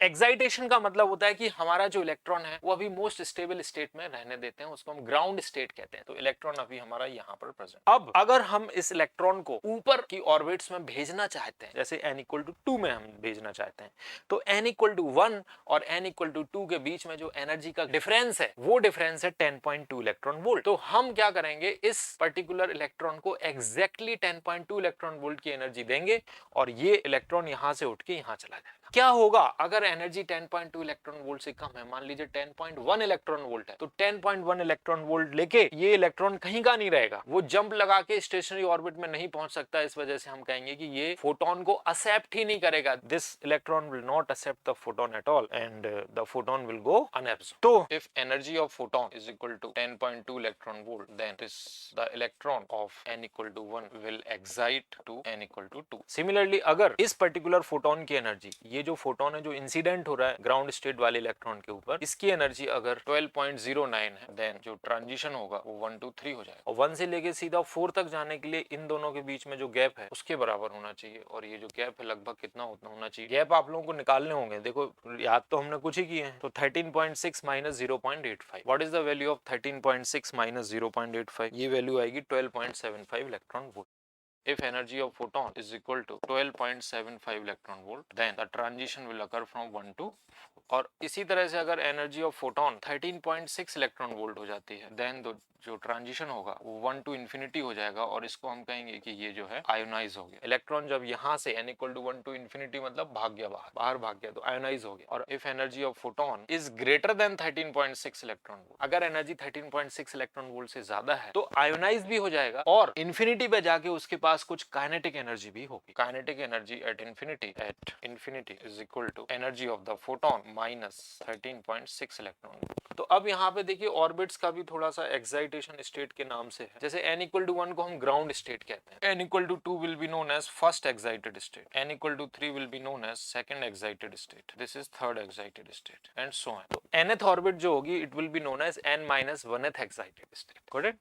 Excitation का मतलब होता है कि हमारा जो इलेक्ट्रॉन है वो अभी मोस्ट स्टेबल स्टेट में रहने देते हैं, उसको हम ग्राउंड स्टेट कहते हैं। तो इलेक्ट्रॉन अभी हमारा यहाँ पर प्रेजेंट। अब अगर हम इस इलेक्ट्रॉन को ऊपर की ऑर्बिट्स में भेजना चाहते हैं, जैसे n इक्वल टू 2 में हम भेजना चाहते हैं, तो n इक्वल टू 1 और n इक्वल टू 2 के बीच में जो एनर्जी का डिफरेंस है वो डिफरेंस है 10.2 इलेक्ट्रॉन वोल्ट। तो हम क्या करेंगे, इस पर्टिकुलर इलेक्ट्रॉन को एग्जैक्टली 10.2 इलेक्ट्रॉन वोल्ट की एनर्जी देंगे और ये इलेक्ट्रॉन यहां से उठ के यहां चला जाएगा। क्या होगा अगर एनर्जी 10.2 इलेक्ट्रॉन वोल्ट से कम है, मान लीजिए 10.1 इलेक्ट्रॉन वोल्ट है, तो 10.1 इलेक्ट्रॉन वोल्ट लेके ये इलेक्ट्रॉन कहीं का नहीं रहेगा, वो जंप लगा के स्टेशनरी ऑर्बिट में नहीं पहुंच सकता। इस वजह से हम कहेंगे कि ये फोटोन को एक्सेप्ट ही नहीं करेगा, this electron will not accept the photon at all and the photon will go unabsorbed. तो if energy of photon is equal to 10.2 electron volt, then this the electron of n equal to 1 will excite to n equal to 2। Similarly अगर इस particular photon की energy, ये जो photon है जो incident हो रहा है ग्राउंड स्टेट वाले इलेक्ट्रॉन के ऊपर, इसकी एनर्जी अगर 12.09 है, देन जो ट्रांजिशन होगा वो 1 to 3 हो जाएगा और 1 से लेके सीधा 4 तक जाने के लिए इन दोनों के बीच में जो गैप है उसके बराबर होना चाहिए। और ये जो गैप है लगभग कितना होना चाहिए, गैप आप लोगों को निकालने होंगे। देखो याद तो हमने कुछ ही किए हैं, तो 13.6 minus 0.85, what is the value of 13.6 minus 0.85? ये वैल्यू आएगी 12.75 electron volt. If energy of photon is equal to 12.75 electron volt, then the transition will occur from 1 to 4. और इसी तरह से अगर energy of photon 13.6 electron volt हो जाती है, देन जो ट्रांजिशन होगा वो 1 to infinity हो जाएगा और इसको हम कहेंगे कि ये जो है आयोनाइज हो गया। इलेक्ट्रॉन जब यहाँ से n equal to 1 to infinity मतलब भाग गया, बाहर भाग गया, तो आयोनाइज हो गया। और if energy of photon is greater than 13.6 electron volt, अगर एनर्जी 13.6 इलेक्ट्रॉन वोल्ट से ज्यादा है तो आयोनाइज भी हो जाएगा और इन्फिनिटी पे जाके उसके पास कुछ काइनेटिक एनर्जी भी होगी। Kinetic energy at infinity is equal to energy of the photon minus 13.6 electron volt. तो अब यहाँ पे देखिए ऑर्बिट्स का भी थोड़ा सा एक्साइटेशन स्टेट के नाम से है। जैसे n इक्वल टू 1 को हम ग्राउंड स्टेट कहते हैं, n equal to 2 will be known as first excited state, n equal to 3 will be known as second excited state, this is third excited state and so on. तो nth orbit जो होगी it will be known as n minus 1th excited state. Correct?